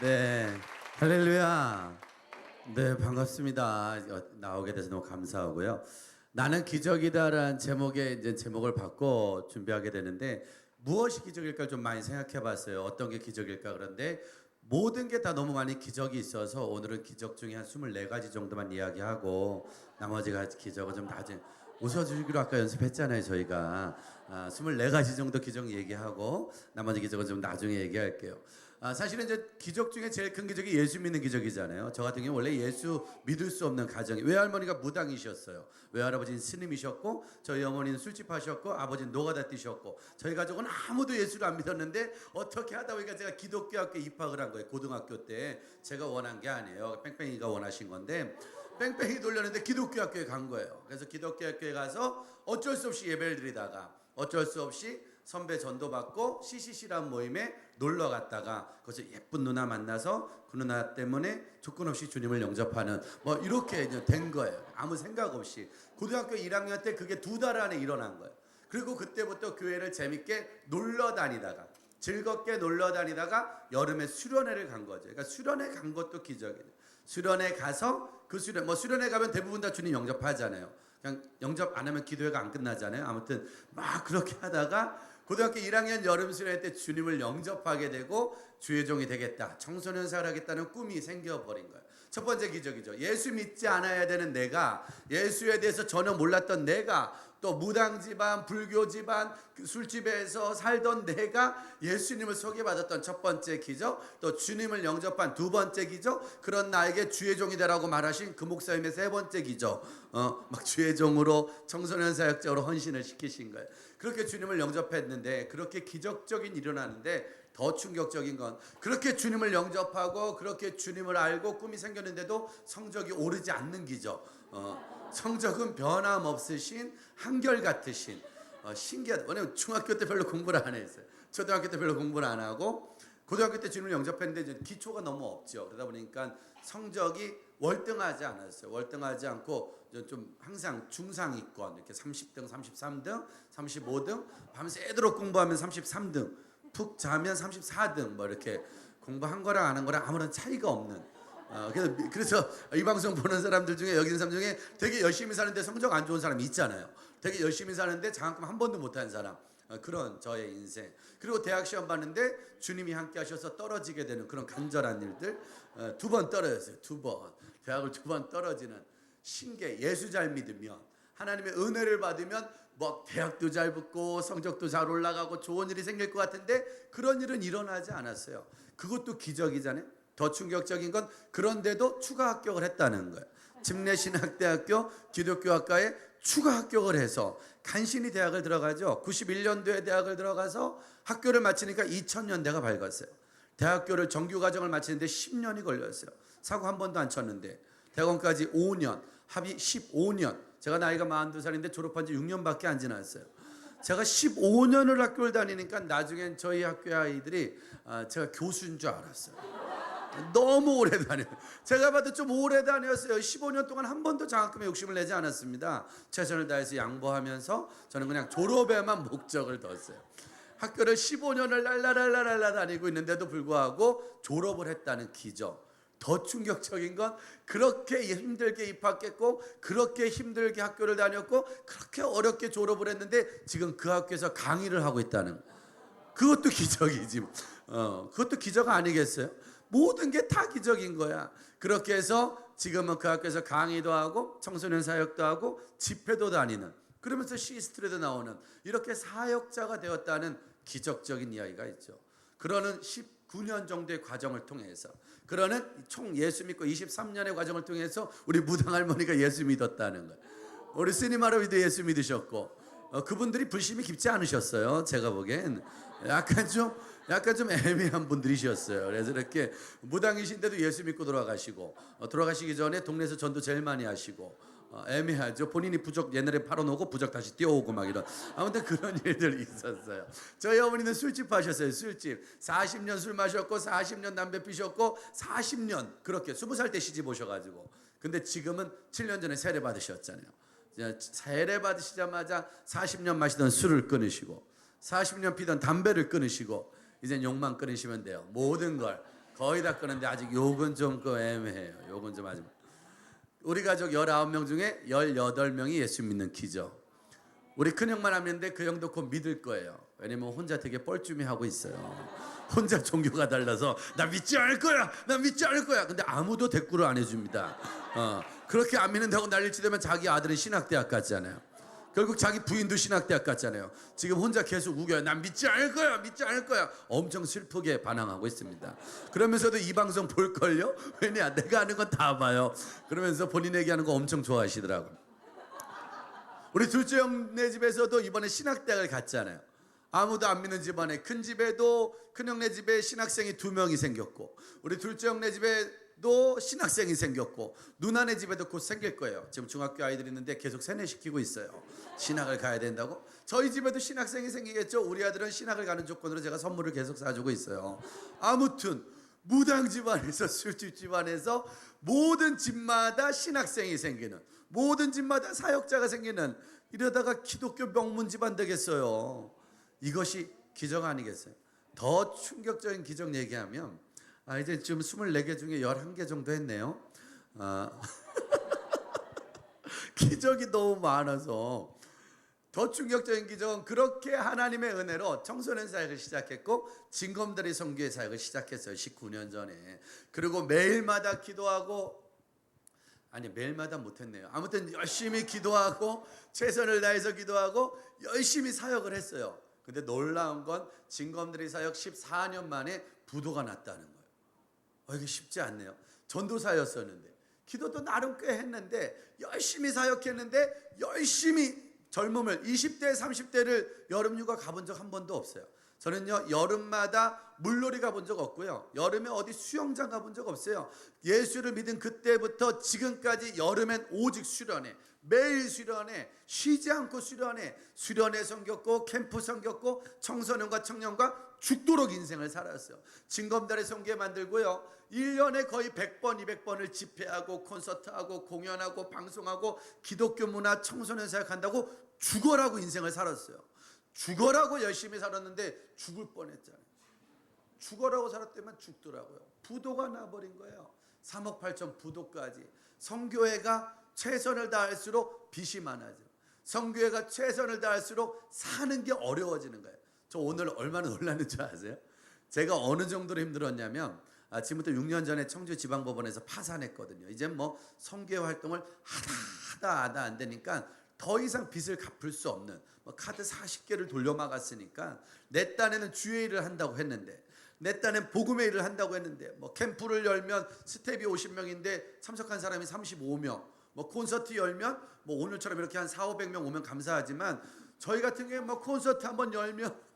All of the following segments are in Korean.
네, 할렐루야. 네, 반갑습니다. 나오게 돼서 너무 감사하고요. 나는 기적이다라는 제목의 이제 제목을 받고 준비하게 되는데 무엇이 기적일까 좀 많이 생각해 봤어요. 어떤 게 기적일까. 그런데 모든 게 다 너무 많이 기적이 있어서 오늘은 기적 중에 한 24가지 정도만 이야기하고 나머지 기적은 좀 나중에 웃어주기로 아까 연습했잖아요. 저희가 24가지 정도 기적 얘기하고 나머지 기적은 좀 나중에 얘기할게요. 사실은 이제 기적 중에 제일 큰 기적이 예수 믿는 기적이잖아요. 저 같은 경우 원래 예수 믿을 수 없는 가정이, 외할머니가 무당이셨어요. 외할아버지는 스님이셨고 저희 어머니는 술집 하셨고 아버지는 노가다 뛰셨고 저희 가족은 아무도 예수를 안 믿었는데 어떻게 하다 보니까 제가 기독교 학교에 입학을 한 거예요. 고등학교 때. 제가 원한 게 아니에요. 뺑뺑이가 원하신 건데 뺑뺑이 돌렸는데 기독교 학교에 간 거예요. 그래서 기독교 학교에 가서 어쩔 수 없이 예배를 드리다가 어쩔 수 없이 선배 전도 받고 CCC라는 모임에 놀러 갔다가 거기서 예쁜 누나 만나서 그 누나 때문에 조건 없이 주님을 영접하는 뭐 이렇게 된 거예요. 아무 생각 없이. 고등학교 1학년 때 그게 2달 안에 일어난 거예요. 그리고 그때부터 교회를 재밌게 놀러 다니다가 즐겁게 놀러 다니다가 여름에 수련회를 간 거죠. 그러니까 수련회 간 것도 기적이에요. 수련회 가서 그 수련회 가면 대부분 다 주님 영접하잖아요. 그냥 영접 안 하면 기도회가 안 끝나잖아요. 아무튼 막 그렇게 하다가 고등학교 1학년 여름 수련회 때 주님을 영접하게 되고 주의 종이 되겠다, 청소년 생활 하겠다는 꿈이 생겨버린 거예요. 첫 번째 기적이죠. 예수 믿지 않아야 되는 내가, 예수에 대해서 전혀 몰랐던 내가, 또 무당 집안, 불교 집안, 술집에서 살던 내가 예수님을 소개받았던 첫 번째 기적, 또 주님을 영접한 두 번째 기적, 그런 나에게 주의 종이 되라고 말하신 그 목사님의 세 번째 기적, 막 주의 종으로 청소년 사역자로 헌신을 시키신 거예요. 그렇게 주님을 영접했는데, 그렇게 기적적인 일이 일어나는데 더 충격적인 건 그렇게 주님을 영접하고 그렇게 주님을 알고 꿈이 생겼는데도 성적이 오르지 않는 기적. 성적은 변함없으신 한결같으신 신기하다. 왜냐면 중학교 때 별로 공부를 안 했어요. 초등학교 때 별로 공부를 안 하고 고등학교 때 주님을 영접했는데 기초가 너무 없죠. 그러다 보니까 성적이 월등하지 않았어요. 월등하지 않고 좀 항상 중상위권, 이렇게 30등, 33등, 35등, 밤새도록 공부하면 33등, 푹 자면 34등, 뭐 이렇게 공부한 거랑 안 한 거랑 아무런 차이가 없는. 그래서 이 방송 보는 사람들 중에, 여기 있는 사람 중에 되게 열심히 사는데 성적 안 좋은 사람이 있잖아요. 되게 열심히 사는데 장학금 한 번도 못 한 사람. 그런 저의 인생. 그리고 대학 시험 봤는데 주님이 함께 하셔서 떨어지게 되는 그런 간절한 일들. 2번 떨어졌어요. 2번. 대학을 2번 떨어지는 신기해. 예수 잘 믿으면, 하나님의 은혜를 받으면 뭐 대학도 잘 붙고 성적도 잘 올라가고 좋은 일이 생길 것 같은데 그런 일은 일어나지 않았어요. 그것도 기적이잖아요. 더 충격적인 건 그런데도 추가 합격을 했다는 거예요. 침례신학대학교 기독교학과에 추가 합격을 해서 간신히 대학을 들어가죠. 91년도에 대학을 들어가서 학교를 마치니까 2000년대가 밝았어요. 대학교를 정규과정을 마치는데 10년이 걸렸어요. 사고 한 번도 안 쳤는데 대학원까지 5년, 합의 15년. 제가 나이가 42살인데 졸업한 지 6년밖에 안 지났어요. 제가 15년을 학교를 다니니까 나중엔 저희 학교 아이들이 제가 교수인 줄 알았어요. 너무 오래 다녀요. 제가 봐도 좀 오래 다녔어요. 15년 동안 한 번도 장학금에 욕심을 내지 않았습니다. 최선을 다해서 양보하면서 저는 그냥 졸업에만 목적을 뒀어요. 학교를 15년을 랄라랄라랄라 다니고 있는데도 불구하고 졸업을 했다는 기적. 더 충격적인 건 그렇게 힘들게 입학했고 그렇게 힘들게 학교를 다녔고 그렇게 어렵게 졸업을 했는데 지금 그 학교에서 강의를 하고 있다는, 그것도 기적이지. 그것도 기적 아니겠어요? 모든 게 다 기적인 거야. 그렇게 해서 지금은 그 학교에서 강의도 하고 청소년 사역도 하고 집회도 다니는, 그러면서 시스트에도 나오는, 이렇게 사역자가 되었다는 기적적인 이야기가 있죠. 그러는 19년 정도의 과정을 통해서, 그러는 총 예수 믿고 23년의 과정을 통해서 우리 무당 할머니가 예수 믿었다는 거예요. 우리 스님 할아버지도 예수 믿으셨고 그분들이 불심이 깊지 않으셨어요. 제가 보기엔 약간 좀 애매한 분들이셨어요. 그래서 이렇게 무당이신데도 예수 믿고 돌아가시고 돌아가시기 전에 동네에서 전도 제일 많이 하시고 애매하죠. 본인이 부적 옛날에 팔아놓고 부적 다시 띄워오고 막 이런, 아무튼 그런 일들이 있었어요. 저희 어머니는 술집 하셨어요. 술집 40년 술 마셨고 40년 담배 피셨고 40년 그렇게 20살 때 시집 오셔가지고, 근데 지금은 7년 전에 세례 받으셨잖아요. 세례 받으시자마자 40년 마시던 술을 끊으시고 40년 피던 담배를 끊으시고 이젠 욕만 끊으시면 돼요. 모든 걸 거의 다 끊는데 아직 욕은 좀 애매해요. 욕은 좀 아직. 우리 가족 19명 중에 18명이 예수 믿는 키죠. 우리 큰형만 안 믿는데 그 형도 곧 믿을 거예요. 왜냐면 혼자 되게 뻘쭘해하고 있어요. 혼자 종교가 달라서 나 믿지 않을 거야, 나 믿지 않을 거야. 근데 아무도 대꾸를 안 해줍니다. 그렇게 안 믿는다고 난리치려면 자기 아들은 신학대학 갔잖아요. 결국 자기 부인도 신학대학 갔잖아요. 지금 혼자 계속 우겨요. 난 믿지 않을 거야, 믿지 않을 거야. 엄청 슬프게 반항하고 있습니다. 그러면서도 이 방송 볼걸요? 왜냐, 내가 하는 건 다 봐요. 그러면서 본인 얘기하는 거 엄청 좋아하시더라고요. 우리 둘째 형네 집에서도 이번에 신학대학을 갔잖아요. 아무도 안 믿는 집안에, 큰 집에도 큰 형네 집에 신학생이 2명이 생겼고, 우리 둘째 형네 집에도 신학생이 생겼고, 누나네 집에도 곧 생길 거예요. 지금 중학교 아이들이 있는데 계속 세뇌시키고 있어요. 신학을 가야 된다고. 저희 집에도 신학생이 생기겠죠. 우리 아들은 신학을 가는 조건으로 제가 선물을 계속 사주고 있어요. 아무튼 무당 집안에서 술집 집안에서 모든 집마다 신학생이 생기는, 모든 집마다 사역자가 생기는, 이러다가 기독교 명문 집안 되겠어요. 이것이 기적 아니겠어요? 더 충격적인 기적 얘기하면, 이제 지금 24개 중에 11개 정도 했네요. 기적이 너무 많아서 더 충격적인 기적은, 그렇게 하나님의 은혜로 청소년 사역을 시작했고 진검다리 선교회 사역을 시작했어요. 19년 전에. 그리고 매일마다 기도하고, 아니 매일마다 못했네요. 아무튼 열심히 기도하고 최선을 다해서 기도하고 열심히 사역을 했어요. 근데 놀라운 건 진검다리 사역 14년 만에 부도가 났다는 거예요. 이게 쉽지 않네요. 전도사였었는데 기도도 나름 꽤 했는데 열심히 사역했는데 열심히 젊음을 20대 30대를 여름휴가 가본 적 한 번도 없어요. 저는요 여름마다 물놀이 가본 적 없고요, 여름에 어디 수영장 가본 적 없어요. 예수를 믿은 그때부터 지금까지 여름엔 오직 수련회, 매일 수련회, 쉬지 않고 수련회, 수련회 섬겼고 캠프 섬겼고 청소년과 청년과 죽도록 인생을 살았어요. 진검다리 선교회 만들고요 1년에 거의 100번 200번을 집회하고 콘서트하고 공연하고 방송하고 기독교 문화 청소년 사역한다고 죽어라고 인생을 살았어요. 죽어라고 열심히 살았는데 죽을 뻔했잖아요. 죽어라고 살았더만 죽더라고요. 부도가 나버린 거예요. 3억 8천 부도까지. 선교회가 최선을 다할수록 빚이 많아져요. 선교회가 최선을 다할수록 사는 게 어려워지는 거예요. 저 오늘 얼마나 놀랐는 줄 아세요? 제가 어느 정도로 힘들었냐면, 지금부터 6년 전에 청주지방법원에서 파산했거든요. 이제 뭐 선교회 활동을 하다 안 되니까 더 이상 빚을 갚을 수 없는, 카드 40개를 돌려막았으니까 내 딴에는 주회의를 한다고 했는데, 내 딴엔 복음의 일을 한다고 했는데, 캠프를 열면 스텝이 50명인데 참석한 사람이 35명, 콘서트 열면 오늘처럼 이렇게 한 400~500명 오면 감사하지만, 저희 같은 경우에 콘서트 한번 열면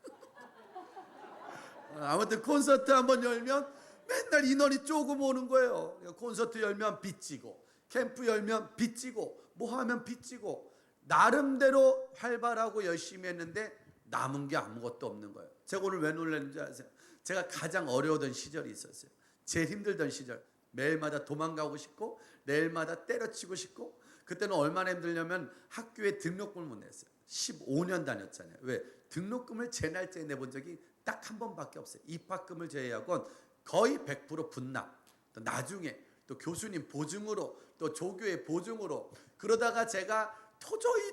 아무튼 콘서트 한번 열면 맨날 인원이 조금 오는 거예요. 콘서트 열면 빚지고, 캠프 열면 빚지고, 뭐 하면 빚지고, 나름대로 활발하고 열심히 했는데 남은 게 아무것도 없는 거예요. 제가 오늘 왜 놀랐는지 아세요? 제가 가장 어려웠던 시절이 있었어요. 제일 힘들던 시절. 매일마다 도망가고 싶고 내일마다 때려치고 싶고. 그때는 얼마나 힘들냐면 학교에 등록금을 못 냈어요. 15년 다녔잖아요. 왜? 등록금을 제 날짜에 내본 적이 딱 한 번밖에 없어요. 입학금을 제외하고는 거의 100% 분납. 또 나중에 또 교수님 보증으로, 또 조교의 보증으로. 그러다가 제가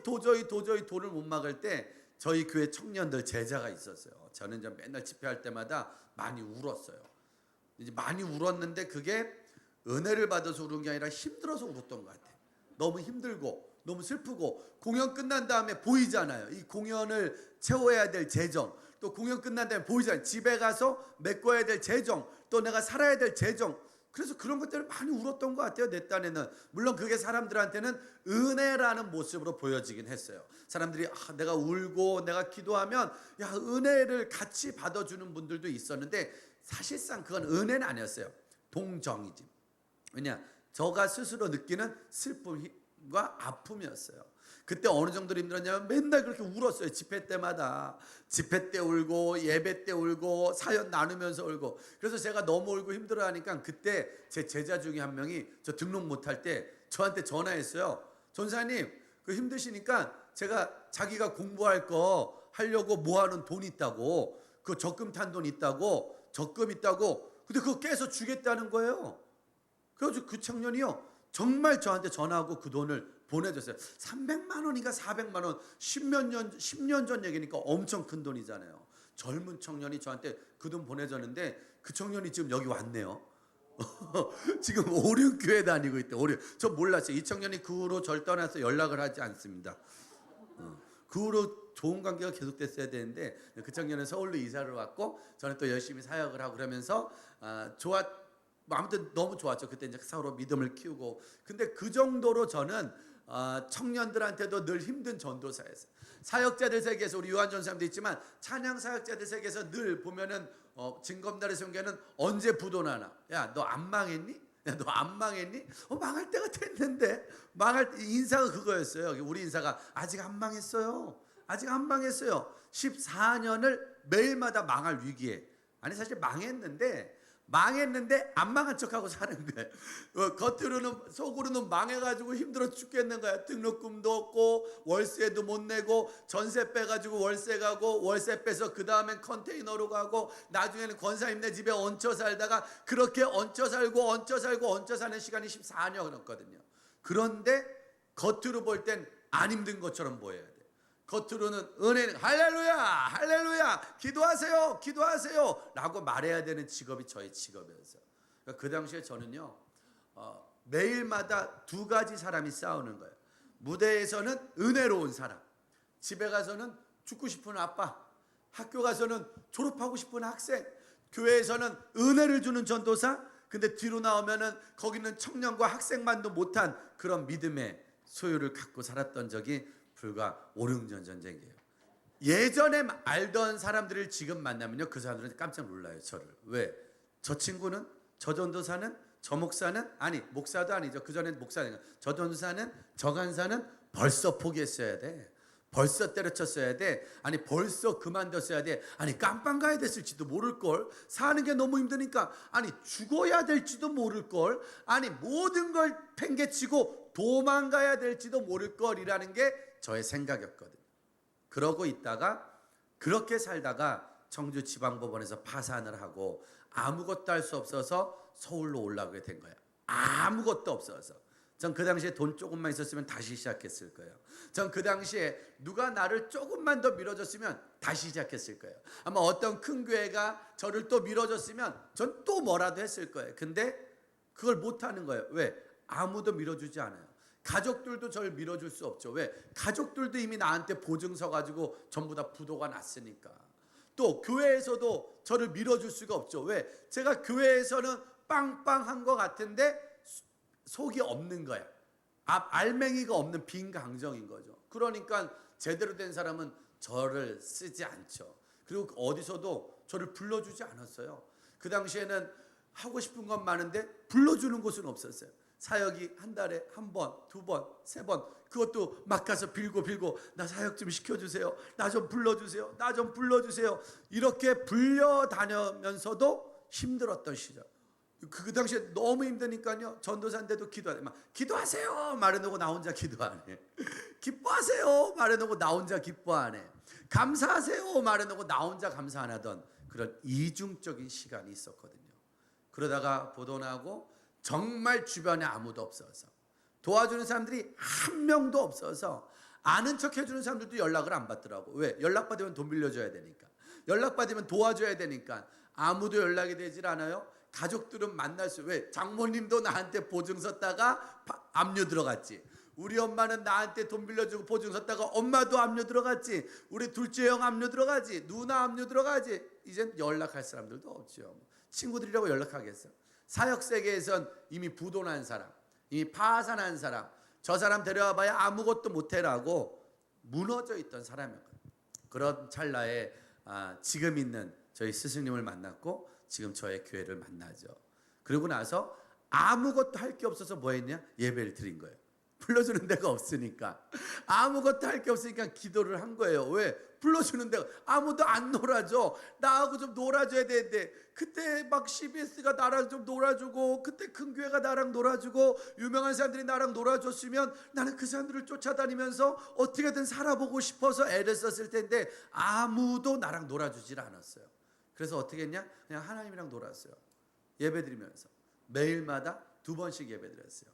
도저히 돈을 못 막을 때 저희 교회 청년들 제자가 있었어요. 저는 이제 맨날 집회할 때마다 많이 울었어요. 이제 많이 울었는데 그게 은혜를 받아서 울은 게 아니라 힘들어서 울었던 것 같아요. 너무 힘들고 너무 슬프고, 공연 끝난 다음에 보이잖아요. 이 공연을 채워야 될 재정, 또 공연 끝난 다음에 보이잖아요. 집에 가서 메꿔야 될 재정, 또 내가 살아야 될 재정. 그래서 그런 것들을 많이 울었던 것 같아요. 내 딴에는. 물론 그게 사람들한테는 은혜라는 모습으로 보여지긴 했어요. 사람들이 내가 울고 내가 기도하면 은혜를 같이 받아주는 분들도 있었는데, 사실상 그건 은혜는 아니었어요. 동정이지. 왜냐, 저가 스스로 느끼는 슬픔과 아픔이었어요. 그때 어느 정도로 힘들었냐면 맨날 그렇게 울었어요. 집회 때마다. 집회 때 울고 예배 때 울고 사연 나누면서 울고. 그래서 제가 너무 울고 힘들어하니까 그때 제 제자 중에 한 명이 저 등록 못할 때 저한테 전화했어요. 전사님, 그 힘드시니까 제가 자기가 공부할 거 하려고 모아놓은 돈 있다고, 그 적금 탄 돈 있다고, 적금 있다고. 근데 그거 깨서 주겠다는 거예요. 그래서 그 청년이요, 정말 저한테 전화하고 그 돈을 보내줬어요. 300만 원인가 400만 원. 10년 전 얘기니까 엄청 큰 돈이잖아요. 젊은 청년이 저한테 그 돈 보내줬는데 그 청년이 지금 여기 왔네요. 지금 오륜교회 다니고 있대. 저 몰랐어요. 이 청년이 그 후로 절 떠나서 연락을 하지 않습니다. 그 후로 좋은 관계가 계속됐어야 되는데 그 청년은 서울로 이사를 왔고 저는 또 열심히 사역을 하고 그러면서 아무튼 너무 좋았죠. 그때 이제 서로 믿음을 키우고. 근데 그 정도로 저는 청년들한테도 늘 힘든 전도사였어요. 사역자들 세계에서 우리 요한 전사님도 있지만 찬양 사역자들 세계에서 늘 보면은 진검다리 성교는 언제 부도나나. 야, 너 안 망했니? 야, 너 안 망했니? 망할 때가 됐는데. 인사가 그거였어요. 우리 인사가 아직 안 망했어요. 아직 안 망했어요. 14년을 매일마다 망할 위기에. 아니 사실 망했는데 안 망한 척하고 사는 거예요. 겉으로는 속으로는 망해가지고 힘들어 죽겠는 거야. 등록금도 없고 월세도 못 내고 전세 빼가지고 월세 가고 월세 빼서 그 다음엔 컨테이너로 가고 나중에는 권사님네 집에 얹혀 살다가 그렇게 얹혀 살고 사는 시간이 14년이었거든요. 그런데 겉으로 볼 땐 안 힘든 것처럼 보여야 돼. 겉으로는 은혜는 할렐루야 기도하세요 라고 말해야 되는 직업이 저의 직업이었어요. 그러니까 그 당시에 저는요 매일마다 두 가지 사람이 싸우는 거예요. 무대에서는 은혜로운 사람, 집에 가서는 죽고 싶은 아빠, 학교 가서는 졸업하고 싶은 학생, 교회에서는 은혜를 주는 전도사. 근데 뒤로 나오면은 거기는 청년과 학생만도 못한 그런 믿음의 소유를 갖고 살았던 적이 불과 5, 6년 전쟁이에요. 예전에 알던 사람들을 지금 만나면요 그 사람들은 깜짝 놀라요. 저를. 왜? 저 친구는, 저 전도사는, 저 목사는, 아니 목사도 아니죠. 그 전에 목사는, 저 전도사는, 저 간사는 벌써 포기했어야 돼. 벌써 때려쳤어야 돼. 아니 벌써 그만뒀어야 돼. 아니 깜빵 가야 됐을지도 모를걸. 사는 게 너무 힘드니까 아니 죽어야 될지도 모를걸. 아니 모든 걸 팽개치고 도망가야 될지도 모를걸이라는 게 저의 생각이었거든요. 그러고 있다가 그렇게 살다가 청주 지방법원에서 파산을 하고 아무것도 할 수 없어서 서울로 올라가게 된 거예요. 아무것도 없어서. 전 그 당시에 돈 조금만 있었으면 다시 시작했을 거예요. 전 그 당시에 누가 나를 조금만 더 밀어줬으면 다시 시작했을 거예요. 아마 어떤 큰 교회가 저를 또 밀어줬으면 전 또 뭐라도 했을 거예요. 근데 그걸 못하는 거예요. 왜? 아무도 밀어주지 않아요. 가족들도 저를 밀어줄 수 없죠. 왜? 가족들도 이미 나한테 보증서 가지고 전부 다 부도가 났으니까. 또 교회에서도 저를 밀어줄 수가 없죠. 왜? 제가 교회에서는 빵빵한 것 같은데 속이 없는 거야. 알맹이가 없는 빈 강정인 거죠. 그러니까 제대로 된 사람은 저를 쓰지 않죠. 그리고 어디서도 저를 불러주지 않았어요. 그 당시에는 하고 싶은 건 많은데 불러주는 곳은 없었어요. 사역이 한 달에 한 번, 두 번, 세 번, 그것도 막 가서 빌고 나 사역 좀 시켜주세요. 나 좀 불러주세요. 나 좀 불러주세요. 이렇게 불려다니면서도 힘들었던 시절. 그 당시에 너무 힘드니까요. 전도사인데도 기도하네. 막 기도하세요 말해놓고 나 혼자 기도 안 해. 기뻐하세요 말해놓고 나 혼자 기뻐 안 해. 감사하세요 말해놓고 나 혼자 감사 안 하던 그런 이중적인 시간이 있었거든요. 그러다가 보도나고 정말 주변에 아무도 없어서 도와주는 사람들이 한 명도 없어서 아는 척 해주는 사람들도 연락을 안 받더라고. 왜? 연락받으면 돈 빌려줘야 되니까. 연락받으면 도와줘야 되니까. 아무도 연락이 되질 않아요. 가족들은 만날 수. 왜? 장모님도 나한테 보증 섰다가 압류 들어갔지. 우리 엄마는 나한테 돈 빌려주고 보증 섰다가 엄마도 압류 들어갔지. 우리 둘째 형 압류 들어가지. 누나 압류 들어가지. 이젠 연락할 사람들도 없죠. 친구들이라고 연락하겠어. 사역 세계에선 이미 부도난 사람, 이미 파산한 사람, 저 사람 데려와봐야 아무것도 못해라고 무너져 있던 사람이었거든요. 그런 찰나에 지금 있는 저희 스승님을 만났고 지금 저의 교회를 만나죠. 그러고 나서 아무것도 할 게 없어서 뭐 했냐? 예배를 드린 거예요. 불러주는 데가 없으니까. 아무것도 할 게 없으니까 기도를 한 거예요. 왜? 불러주는데 아무도 안 놀아줘. 나하고 좀 놀아줘야 되는데, 그때 막 CBS가 나랑 좀 놀아주고, 그때 큰 교회가 나랑 놀아주고, 유명한 사람들이 나랑 놀아줬으면 나는 그 사람들을 쫓아다니면서 어떻게든 살아보고 싶어서 애를 썼을 텐데 아무도 나랑 놀아주질 않았어요. 그래서 어떻게 했냐? 그냥 하나님이랑 놀았어요. 예배드리면서 매일마다 2번씩 예배드렸어요.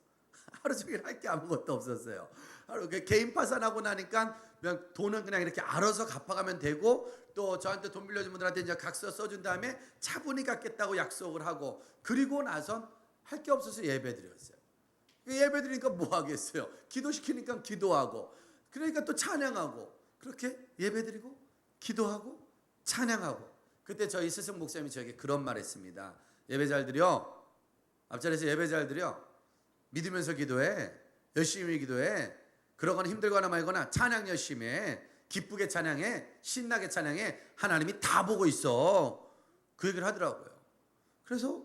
하루 종일 할 게 아무것도 없었어요. 하루 개인 파산하고 나니까 그냥 돈은 그냥 이렇게 알아서 갚아가면 되고, 또 저한테 돈 빌려준 분들한테 이제 각서 써준 다음에 차분히 갚겠다고 약속을 하고, 그리고 나선 할 게 없어서 예배드렸어요. 예배드리니까 뭐 하겠어요? 기도시키니까 기도하고, 그러니까 또 찬양하고, 그렇게 예배드리고 기도하고 찬양하고. 그때 저희 스승 목사님이 저에게 그런 말 했습니다. 예배 잘 드려. 앞자리에서 예배 잘 드려. 믿으면서 기도해. 열심히 기도해. 그러거나 힘들거나 말거나 찬양 열심히 해. 기쁘게 찬양해. 신나게 찬양해. 하나님이 다 보고 있어. 그 얘기를 하더라고요. 그래서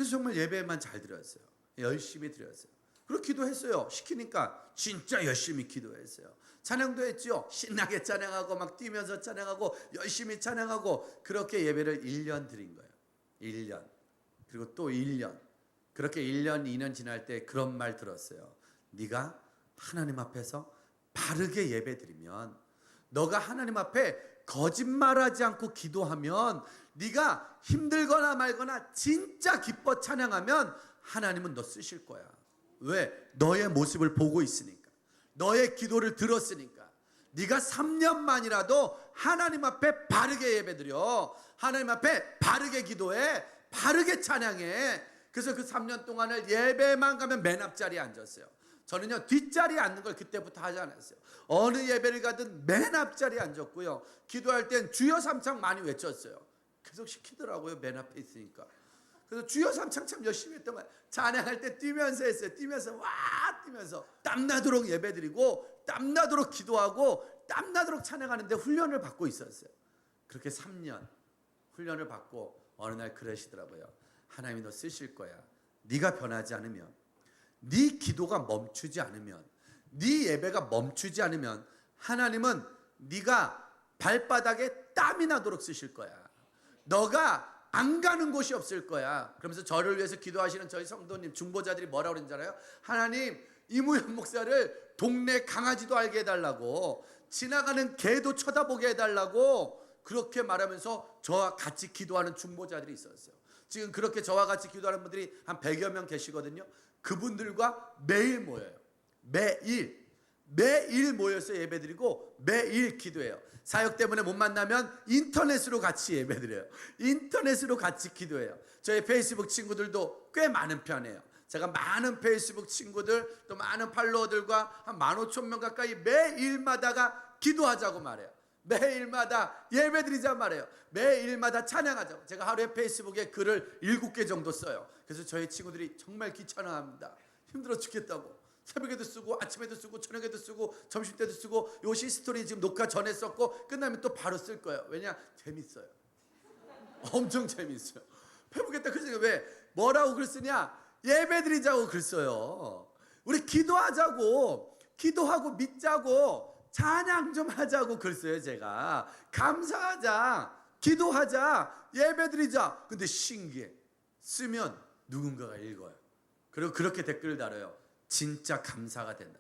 정말 예배만 잘 드렸어요. 열심히 드렸어요. 그리고 기도했어요. 시키니까 진짜 열심히 기도했어요. 찬양도 했죠. 신나게 찬양하고 막 뛰면서 찬양하고 열심히 찬양하고, 그렇게 예배를 1년 드린 거예요. 1년. 그리고 또 1년. 그렇게 1년, 2년 지날 때 그런 말 들었어요. 네가 하나님 앞에서 바르게 예배드리면, 너가 하나님 앞에 거짓말하지 않고 기도하면, 네가 힘들거나 말거나 진짜 기뻐 찬양하면 하나님은 너 쓰실 거야. 왜? 너의 모습을 보고 있으니까. 너의 기도를 들었으니까. 네가 3년만이라도 하나님 앞에 바르게 예배드려. 하나님 앞에 바르게 기도해. 바르게 찬양해. 그래서 그 3년 동안을 예배만 가면 맨 앞자리에 앉았어요. 저는요, 뒷자리에 앉는 걸 그때부터 하지 않았어요. 어느 예배를 가든 맨 앞자리에 앉았고요. 기도할 땐 주여 삼창 많이 외쳤어요. 계속 시키더라고요, 맨 앞에 있으니까. 그래서 주여 삼창 참 열심히 했던 거예요. 찬양할 때 뛰면서 했어요. 뛰면서 뛰면서 땀나도록 예배드리고, 땀나도록 기도하고, 땀나도록 찬양하는데 훈련을 받고 있었어요. 그렇게 3년 훈련을 받고 어느 날 그러시더라고요. 하나님이 너 쓰실 거야. 네가 변하지 않으면, 네 기도가 멈추지 않으면, 네 예배가 멈추지 않으면 하나님은 네가 발바닥에 땀이 나도록 쓰실 거야. 너가 안 가는 곳이 없을 거야. 그러면서 저를 위해서 기도하시는 저희 성도님, 중보자들이 뭐라고 그러는지 알아요? 하나님, 이무현 목사를 동네 강아지도 알게 해달라고, 지나가는 개도 쳐다보게 해달라고 그렇게 말하면서 저와 같이 기도하는 중보자들이 있었어요. 지금 그렇게 저와 같이 기도하는 분들이 한 100여 명 계시거든요. 그분들과 매일 모여요. 매일 모여서 예배드리고 매일 기도해요. 사역 때문에 못 만나면 인터넷으로 같이 예배드려요. 인터넷으로 같이 기도해요. 저희 페이스북 친구들도 꽤 많은 편이에요. 제가 많은 페이스북 친구들, 또 많은 팔로워들과 한 15,000명 가까이 매일마다가 기도하자고 말해요. 매일마다 예배드리자 말해요. 매일마다 찬양하자고. 제가 하루에 페이스북에 글을 7개 정도 써요. 그래서 저희 친구들이 정말 귀찮아합니다. 힘들어 죽겠다고. 새벽에도 쓰고 아침에도 쓰고 저녁에도 쓰고 점심때도 쓰고, 요 시스토리 지금 녹화 전에 썼고 끝나면 또 바로 쓸 거예요. 왜냐? 재밌어요. 엄청 재밌어요. 해보겠다. 그래서 왜? 뭐라고 글 쓰냐? 예배드리자고 글 써요. 우리 기도하자고, 기도하고 믿자고, 찬양 좀 하자고 글 써요. 제가 감사하자, 기도하자, 예배드리자. 근데 신기해. 쓰면 누군가가 읽어요. 그리고 그렇게 댓글을 달아요. 진짜 감사가 된다.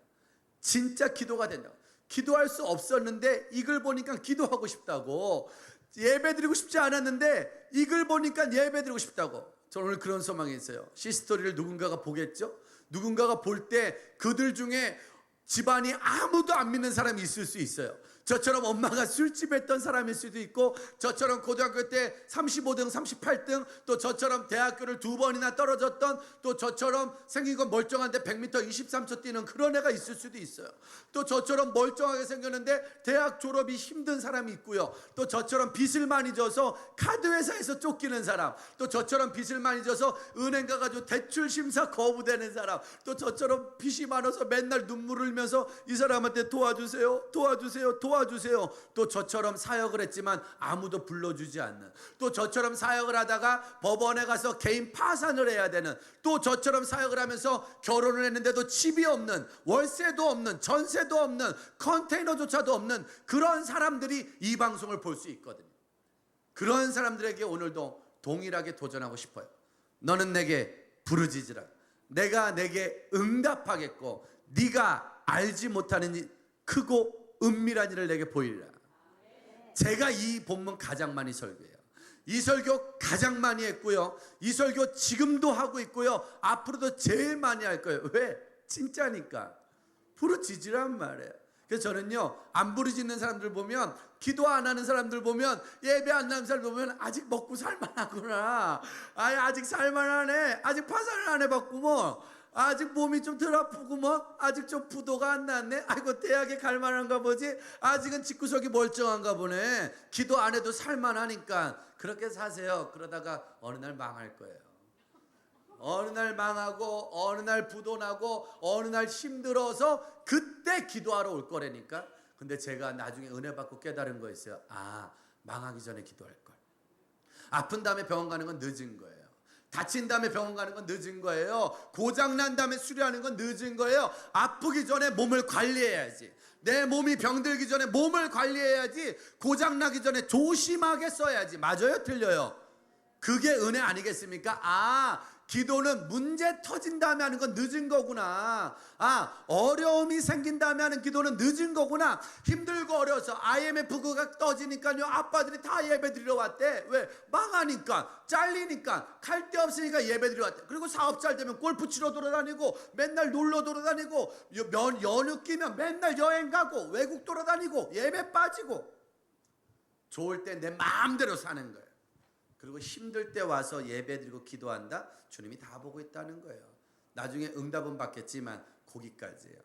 진짜 기도가 된다. 기도할 수 없었는데 이 글 보니까 기도하고 싶다고. 예배드리고 싶지 않았는데 이 글 보니까 예배드리고 싶다고. 저는 오늘 그런 소망이 있어요. 시스토리를 누군가가 보겠죠? 누군가가 볼 때 그들 중에 집안이 아무도 안 믿는 사람이 있을 수 있어요. 저처럼 엄마가 술집 했던 사람일 수도 있고, 저처럼 고등학교 때 35등 38등, 또 저처럼 대학교를 2번이나 떨어졌던, 또 저처럼 생긴 건 멀쩡한데 100m 23초 뛰는 그런 애가 있을 수도 있어요. 또 저처럼 멀쩡하게 생겼는데 대학 졸업이 힘든 사람이 있고요. 또 저처럼 빚을 많이 져서 카드회사에서 쫓기는 사람, 또 저처럼 빚을 많이 져서 은행 가가지고 대출 심사 거부되는 사람, 또 저처럼 빚이 많아서 맨날 눈물 흘면서 이 사람한테 도와주세요, 도와주세요, 도와주세요 도와주세요. 또 저처럼 사역을 했지만 아무도 불러주지 않는, 또 저처럼 사역을 하다가 법원에 가서 개인 파산을 해야 되는, 또 저처럼 사역을 하면서 결혼을 했는데도 집이 없는, 월세도 없는, 전세도 없는, 컨테이너조차도 없는 그런 사람들이 이 방송을 볼 수 있거든요. 그런 사람들에게 오늘도 동일하게 도전하고 싶어요. 너는 내게 부르짖으라. 내가 내게 응답하겠고 네가 알지 못하는 크고 은밀한 일을 내게 보이리라. 제가 이 본문 가장 많이 설교해요. 이 설교 가장 많이 했고요. 이 설교 지금도 하고 있고요. 앞으로도 제일 많이 할 거예요. 왜? 진짜니까. 부르짖으란 말이에요. 그래서 저는요, 안 부르짖는 사람들 보면, 기도 안 하는 사람들 보면, 예배 안 나는 사람들 보면 아직 먹고 살만하구나, 아직 살만하네, 아직 파산을 안 해봤고 뭐, 아직 몸이 좀 덜 아프고 뭐, 아직 좀 부도가 안 났네, 아이고 대학에 갈 만한가 보지, 아직은 집구석이 멀쩡한가 보네, 기도 안 해도 살만하니까 그렇게 사세요. 그러다가 어느 날 망할 거예요. 어느 날 망하고, 어느 날 부도나고, 어느 날 힘들어서 그때 기도하러 올 거라니까. 근데 제가 나중에 은혜 받고 깨달은 거 있어요. 망하기 전에 기도할 걸. 아픈 다음에 병원 가는 건 늦은 거예요. 다친 다음에 병원 가는 건 늦은 거예요. 고장 난 다음에 수리하는 건 늦은 거예요. 아프기 전에 몸을 관리해야지. 내 몸이 병들기 전에 몸을 관리해야지. 고장 나기 전에 조심하게 써야지. 맞아요? 틀려요? 그게 은혜 아니겠습니까? 기도는 문제 터진 다음에 하는 건 늦은 거구나. 어려움이 생긴 다음에 하는 기도는 늦은 거구나. 힘들고 어려워서 IMF가 떠지니까요, 아빠들이 다 예배 드리러 왔대. 왜? 망하니까, 잘리니까, 갈 데 없으니까 예배 드리러 왔대. 그리고 사업 잘 되면 골프 치러 돌아다니고, 맨날 놀러 돌아다니고, 연휴 끼면 맨날 여행 가고, 외국 돌아다니고, 예배 빠지고. 좋을 때 내 마음대로 사는 거예요. 그리고 힘들 때 와서 예배드리고 기도한다? 주님이 다 보고 있다는 거예요. 나중에 응답은 받겠지만 거기까지예요.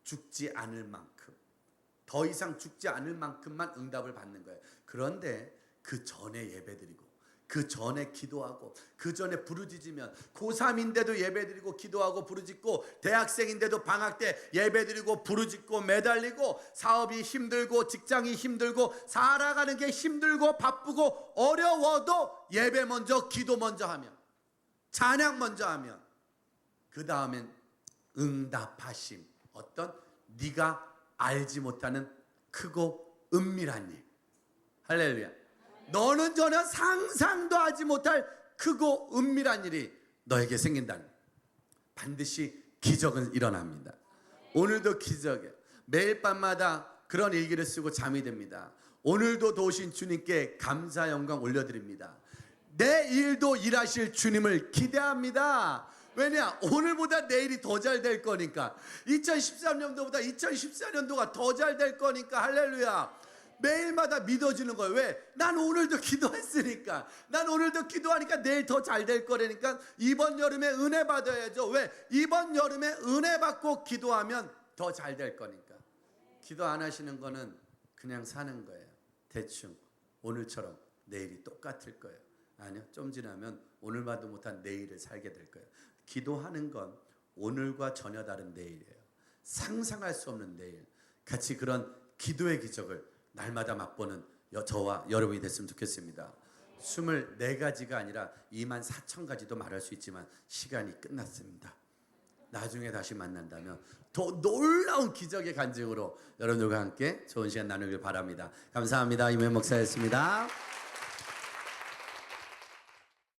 죽지 않을 만큼, 더 이상 죽지 않을 만큼만 응답을 받는 거예요. 그런데 그 전에 예배드리고, 그 전에 기도하고, 그 전에 부르짖으면, 고3인데도 예배드리고 기도하고 부르짖고, 대학생인데도 방학 때 예배드리고 부르짖고 매달리고, 사업이 힘들고 직장이 힘들고 살아가는 게 힘들고 바쁘고 어려워도 예배 먼저, 기도 먼저 하면, 찬양 먼저 하면, 그 다음엔 응답하심. 어떤? 네가 알지 못하는 크고 은밀한 일. 할렐루야. 너는 전혀 상상도 하지 못할 크고 은밀한 일이 너에게 생긴다는, 반드시 기적은 일어납니다. 오늘도 기적이에요. 매일 밤마다 그런 일기를 쓰고 잠이 듭니다. 오늘도 도우신 주님께 감사 영광 올려드립니다. 내 일도 일하실 주님을 기대합니다. 왜냐? 오늘보다 내일이 더 잘 될 거니까. 2013년도보다 2014년도가 더 잘 될 거니까. 할렐루야. 매일마다 믿어지는 거예요. 왜? 난 오늘도 기도했으니까. 난 오늘도 기도하니까 내일 더 잘 될 거라니까. 이번 여름에 은혜 받아야죠. 왜? 이번 여름에 은혜 받고 기도하면 더 잘 될 거니까. 기도 안 하시는 거는 그냥 사는 거예요. 대충 오늘처럼 내일이 똑같을 거예요. 아니요, 좀 지나면 오늘만도 못한 내일을 살게 될 거예요. 기도하는 건 오늘과 전혀 다른 내일이에요. 상상할 수 없는 내일. 같이 그런 기도의 기적을 날마다 맛보는 저와 여러분이 됐으면 좋겠습니다. 24가지가 아니라 24,000가지도 말할 수 있지만 시간이 끝났습니다. 나중에 다시 만난다면 더 놀라운 기적의 간증으로 여러분들과 함께 좋은 시간 나누길 바랍니다. 감사합니다. 이면 목사였습니다.